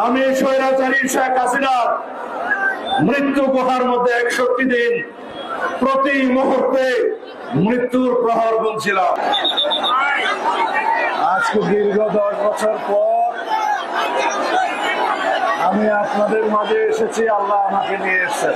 আমি স্বৈরাচারী শেখ হাসিনার মৃত্যু গুহার মধ্যে 61 দিন প্রতি মুহূর্তে মৃত্যুর প্রহর গুনছিলাম। আজকে দীর্ঘ 10 বছর পর আমি আপনাদের মাঝে এসেছি। আল্লাহ আমাকে নিয়ে এসেছেন।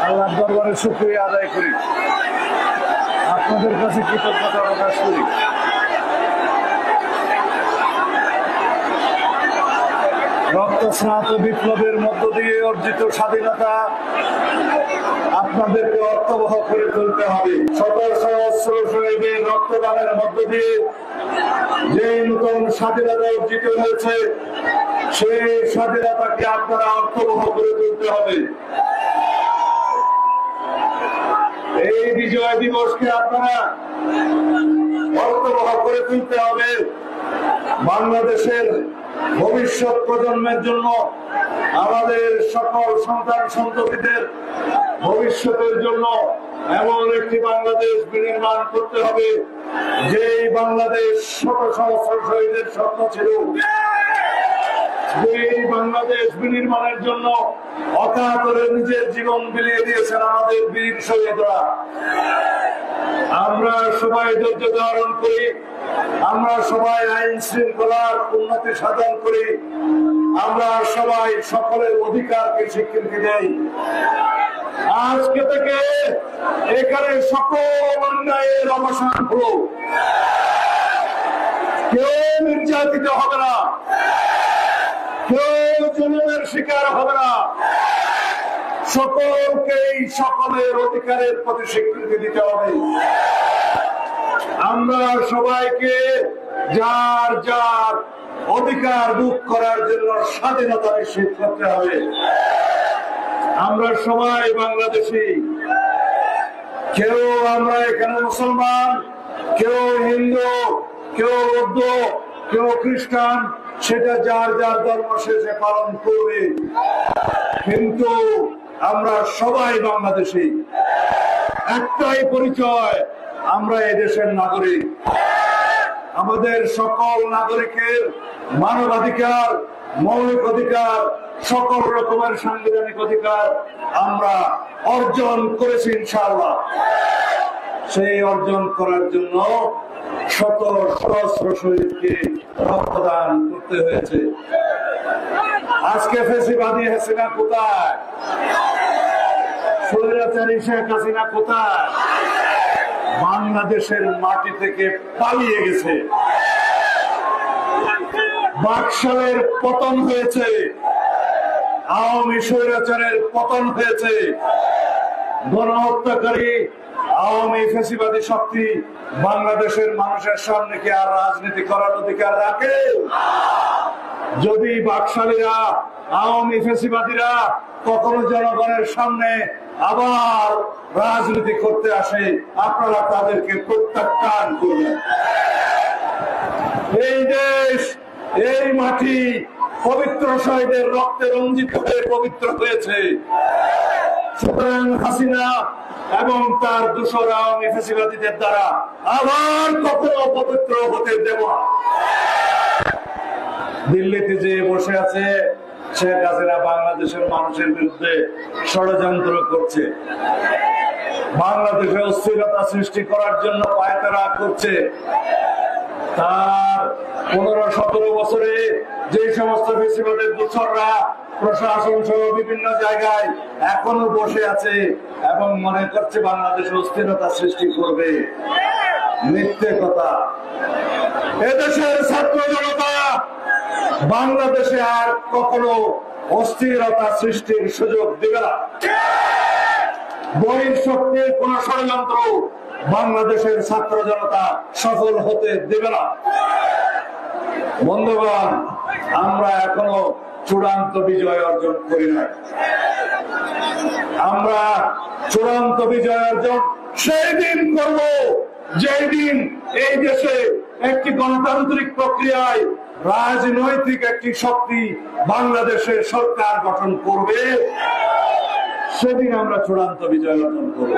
আল্লাহর দরবারে শুকরিয়া আদায় করি, আপনাদের কাছে কৃতজ্ঞতা প্রকাশ করি। রক্তস্নাত বিপ্লবের মধ্য দিয়ে অর্জিত স্বাধীনতা আপনাদেরকে অর্থবহ করে তুলতে হবে। শত সহস্র শহীদের রক্তদানের মধ্য দিয়ে যে নতুন স্বাধীনতা অর্জিত হয়েছে, সেই স্বাধীনতাকে আপনারা অর্থবহ করে তুলতে হবে। এই বিজয় দিবসকে আপনারা অর্থবহ করে তুলতে হবে। বাংলাদেশের ভবিষ্যৎ প্রজন্মের জন্য, আমাদের সকল সন্তান সন্ততিদের ভবিষ্যতের জন্য এমন একটি বাংলাদেশ বিনির্মাণ করতে হবে, যেই বাংলাদেশ শত সহস্র শহীদের স্বপ্ন ছিল। যেই বাংলাদেশ বিনির্মাণের জন্য অকাতরে নিজের জীবন বিলিয়ে দিয়েছেন আমাদের বীর শহীদরা। আমরা সবাই ধৈর্য ধারণ করি, আমরা সবাই আইন শৃঙ্খলার উন্নতি সাধন করি, আমরা সবাই সকলের অধিকারকে স্বীকৃতি দেই। আজকে থেকে এখানে সকল অন্যায়ের অবসান হলো। কেউ নির্যাতিত হবে না, কেউ জুলুমের শিকার হবে না। সকলকেই সকলের অধিকারের প্রতি স্বীকৃতি দিতে হবে। আমরা সবাইকে যার যার অধিকার ভোগ করার জন্য স্বাধীনতা নিশ্চিত করতে হবে। আমরা সবাই বাংলাদেশী, কেউ আমরা এখানে মুসলমান, কেউ হিন্দু, কেউ বৌদ্ধ, কেউ খ্রিস্টান, সেটা যার যার ধর্ম সে পালন করবে, কিন্তু আমরা সবাই বাংলাদেশী। একটাই পরিচয়, আমরা এদেশের নাগরিক। আমাদের সকল নাগরিকের মানবাধিকার, মৌলিক অধিকার, সকল রকমের সাংবিধানিক অধিকার আমরা অর্জন করেছি ইনশাআল্লাহ। সেই অর্জন করার জন্য শত সহস্র শহীদকে রক্তদান করতে হয়েছে। আজকে ফ্যাসিবাদী হাসিনা কোথায়? স্বৈরাচারী শেখ হাসিনা কোথায়? বাংলাদেশের মাটি থেকে পালিয়ে গেছে। বাকশালের পতন হয়েছে, আওয়ামী স্বৈরাচারের পতন হয়েছে। গণহত্যাকারী আওয়ামী ফ্যাসিবাদী শক্তি বাংলাদেশের মানুষের সামনে কি আর রাজনীতি করার অধিকার রাখে? যদি বাকশালীরা, আওয়ামী ফ্যাসিবাদীরা কখনো জনগণের সামনে আবার রাজনীতি করতে আসে, আপনারা তাদেরকে প্রত্যাখ্যান করবেন। এই দেশ, এই মাটি পবিত্র শহীদের রক্তে রঞ্জিত হয়ে পবিত্র হয়েছে। সুতরাং হাসিনা এবং তার দোসর আওয়ামী ফ্যাসিবাদীদের দ্বারা আবার কখনো অপবিত্র হতে দেব না। দিল্লিতে যে বসে আছে শেখ হাসিনা বাংলাদেশের মানুষের বিরুদ্ধে ষড়যন্ত্র করছে, বাংলাদেশে অস্থিরতা সৃষ্টি করার জন্য পায়তারা করছে। তার 15-17 বছরে যে সমস্ত ফ্যাসিবাদের দোসররা প্রশাসন সহ বিভিন্ন জায়গায় এখনো বসে আছে এবং মনে করছে বাংলাদেশে অস্থিরতা সৃষ্টি করবে, মিথ্যে কথা। এদেশের ছাত্র জনতা বাংলাদেশে আর কখনো অস্থিরতা সৃষ্টির সুযোগ দেবে না। বহিঃশক্তির কোন ষড়যন্ত্র বাংলাদেশের ছাত্র জনতা সফল হতে দেবে না। বন্ধুগণ, আমরা এখনো চূড়ান্ত বিজয় অর্জন করি নাই। আমরা চূড়ান্ত বিজয় অর্জন সেই দিন করব যেই দিন এই দেশে একটি গণতান্ত্রিক প্রক্রিয়ায় রাজনৈতিক একটি শক্তি বাংলাদেশের সরকার গঠন করবে। সেদিন আমরা চূড়ান্ত বিজয় অর্জন করব।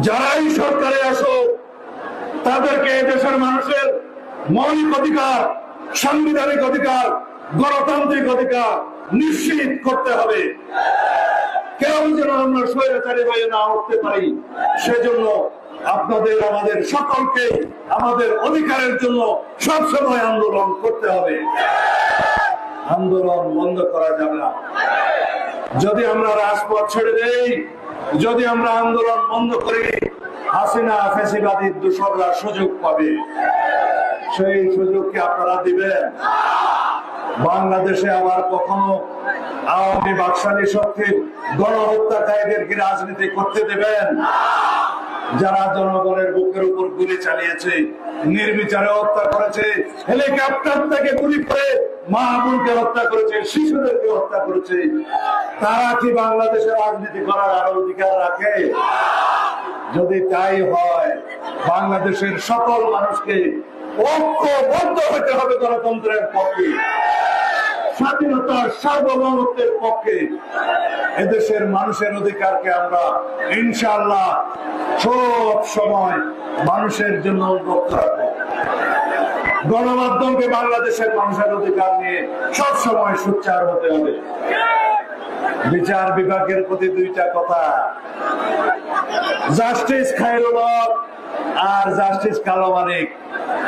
যারাই সরকারে আসো, তাদেরকে দেশের মানুষের মৌলিক অধিকার সাংবিধানিক অধিকার, গণতান্ত্রিক অধিকার নিশ্চিত করতে হবে। কেউ যেন আমরা স্বৈরাচারী হয়ে না উঠতে পারি, সেজন্য আপনাদের আমাদের সকলকে আমাদের অধিকারের জন্য সবসময় আন্দোলন করতে হবে। আন্দোলন বন্ধ করা যাবে না। যদি আমরা রাজপথ ছেড়ে দেই, যদি আমরা আন্দোলন বন্ধ করি, হাসিনা ফ্যাসিবাদী দূষররা সুযোগ পাবে। সেই সুযোগকে আপনারা দিবেন? বাংলাদেশে আবার কখনো আওয়ামী বাকশালী শক্তির গণহত্যাকারীদেরকে রাজনীতি করতে দেবেন? যারা জনগণের বুকের উপর গুলি চালিয়েছে, নির্বিচারে হত্যা করেছে, হেলিকপ্টার থেকে গুলি করে মা বোনকে হত্যা করেছে, শিশুদেরকে হত্যা করেছে, তারা কি বাংলাদেশে রাজনীতি করার আরো অধিকার রাখে? যদি তাই হয়, বাংলাদেশের সকল মানুষকে ঐক্যবদ্ধ হতে হবে গণতন্ত্রের পক্ষে, স্বাধীনতা সার্বভৌমত্বের পক্ষে। এদেশের মানুষের অধিকারকে আমরা ইনশাআল্লাহ সব সময় মানুষের জন্য উন্মুক্ত রাখবো। গণমাধ্যমকে বাংলাদেশের মানুষের অধিকার নিয়ে সব সময় সোচ্চার হতে হবে। বিচার বিভাগের প্রতি দুইটা কথা, জাস্টিস খায়রুল হক আর জাস্টিস কালো মানিক,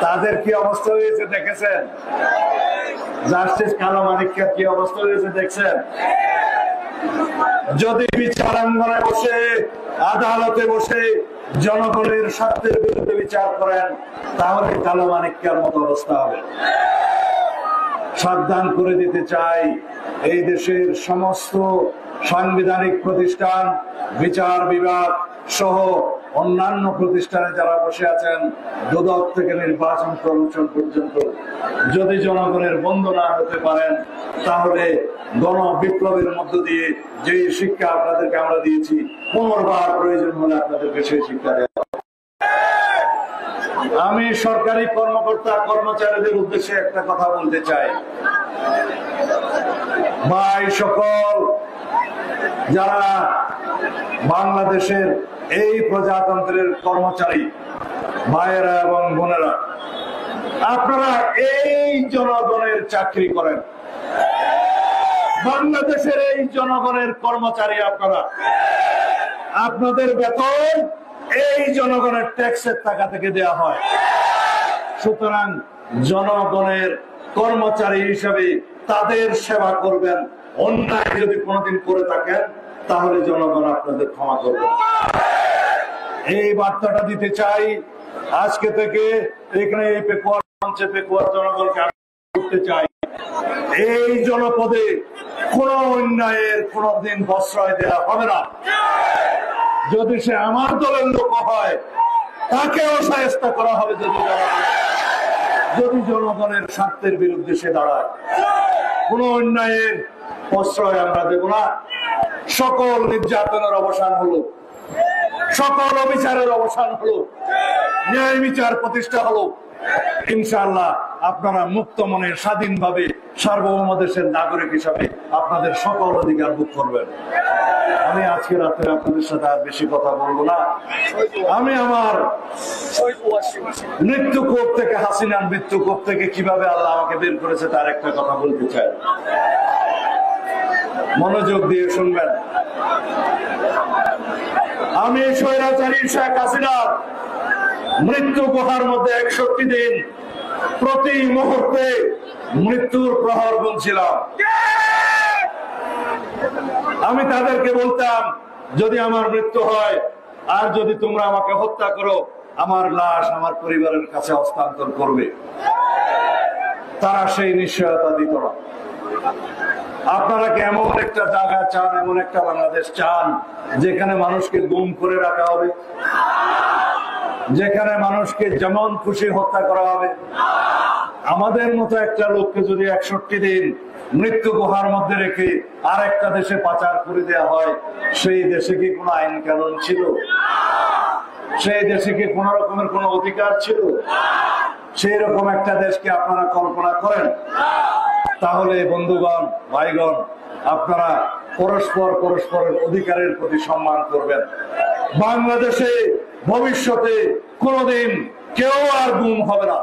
তাদের কি অবস্থা হয়েছে দেখেছেন? জাস্টিস কালো মানিককে কি অবস্থা হয়েছে দেখছেন? যদি বিচারাঙ্গনে বসে, আদালতে বসে জনগণের স্বার্থের বিরুদ্ধে বিচার করেন, তাহলে কালো মানিককার মতো অবস্থা হবে। সাবধান করে দিতে চাই, এই দেশের সমস্ত সাংবিধানিক প্রতিষ্ঠান, বিচার বিভাগ সহ অন্যান্য প্রতিষ্ঠানে যারা বসে আছেন, দুদক থেকে নির্বাচন কমিশন পর্যন্ত, যদি জনগণের বন্ধু না হতে পারেন, তাহলে গণ বিপ্লবের মধ্য দিয়ে যে শিক্ষা আপনাদেরকে আমরা দিয়েছি, পুনর্বার প্রয়োজন হলে আপনাদেরকে সেই শিক্ষা দেওয়া। আমি সরকারি কর্মকর্তা কর্মচারীদের উদ্দেশ্যে একটা কথা বলতে চাই। ভাই সকল, যারা বাংলাদেশের এই প্রজাতন্ত্রের কর্মচারী ভাইয়েরা এবং বোনেরা, আপনারা এই জনগণের চাকরি করেন, বাংলাদেশের এই জনগণের কর্মচারী আপনারা, আপনাদের বেতন এই জনগণের ট্যাক্সের টাকা থেকে দেয়া হয়। সুতরাং জনগণের কর্মচারী হিসেবে তাদের সেবা করবেন। অন্যায় যদি কোনোদিন করে থাকেন, তাহলে জনগণ আপনাদের ক্ষমা করবে। এই বার্তাটা দিতে চাই আজকে থেকে। এখানে এই পেকুয়ার মঞ্চে পেকুয়ার জনগণকে করতে চাই, এই জনপদে কোন অন্যায়ের কোনদিন প্রশ্রয় দেওয়া হবে না। যদি সে আমার দলের লোক হয়, তাকেও শায়েস্তা করা হবে যদি জনগণের স্বার্থের বিরুদ্ধে সে দাঁড়ায়। কোন অন্যায়ের প্রশ্রয় আমরা দেব না। সকল নির্যাতনের অবসান হলো, সকল অবিচারের অবসান হলো, ন্যায় বিচার প্রতিষ্ঠা হলো। ইনশাআল্লাহ আপনারা মুক্ত মনে স্বাধীনভাবে সার্বভৌম দেশের নাগরিক হিসাবে আপনাদের সকল অধিকার ভোগ করবেন। আমি আজকে রাতে আপনাদের সাথে আর বেশি কথা বলবো না। আমি আমার মৃত্যুকূপ থেকে, হাসিনার মৃত্যুকূপ থেকে কিভাবে আল্লাহ আমাকে বের করেছে তার একটা কথা বলতে চাই। মনোযোগ দিয়ে শুনবেন। আমি স্বৈরাচারী শেখ হাসিনার মৃত্যু গুহার মধ্যে 61 দিন প্রতি মুহূর্তে মৃত্যুর প্রহর গুনছিলাম। আমি তাদেরকে বলতাম, যদি আমার মৃত্যু হয় আর যদি তোমরা আমাকে হত্যা করো, আমার লাশ আমার পরিবারের কাছে হস্তান্তর করবে। তারা সেই নিশ্চয়তা দিত না। আপনারা কি এমন একটা জায়গা চান, এমন একটা বাংলাদেশ চান যেখানে মানুষকে গুম করে রাখা হবে, যেখানে মানুষকে যেমন খুশি হত্যা করা হবে? আমাদের মতো একটা লোককে যদি 61 দিন মৃত্যু গুহার মধ্যে রেখে আর একটা দেশে পাচার করে দেওয়া হয়, সেই দেশে কি কোনো আইন কানুন ছিল? সেই দেশে কি কোন রকমের কোন অধিকার ছিল? সেই রকম একটা দেশকে আপনারা কল্পনা করেন? তাহলে বন্ধুগণ, ভাইগণ, আপনারা পরস্পরের অধিকারের প্রতি সম্মান করবেন। বাংলাদেশে ভবিষ্যতে কোনদিন কেউ আর গুম হবে না,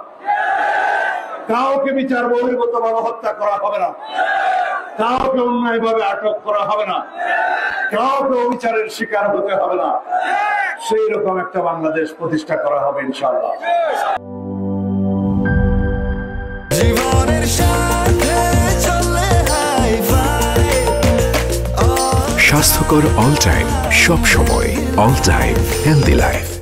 কাউকে বিচার বহির্ভূত ভাবে হত্যা করা হবে না, কাউকে অন্যায় ভাবে আটক করা হবে না, কাউকে অবিচারের শিকার হতে হবে না। সেই রকম একটা বাংলাদেশ প্রতিষ্ঠা করা হবে ইনশাআল্লাহ। স্বাস্থ্যকর অল টাইম, সব সময় অল টাইম হেলদি লাইফ।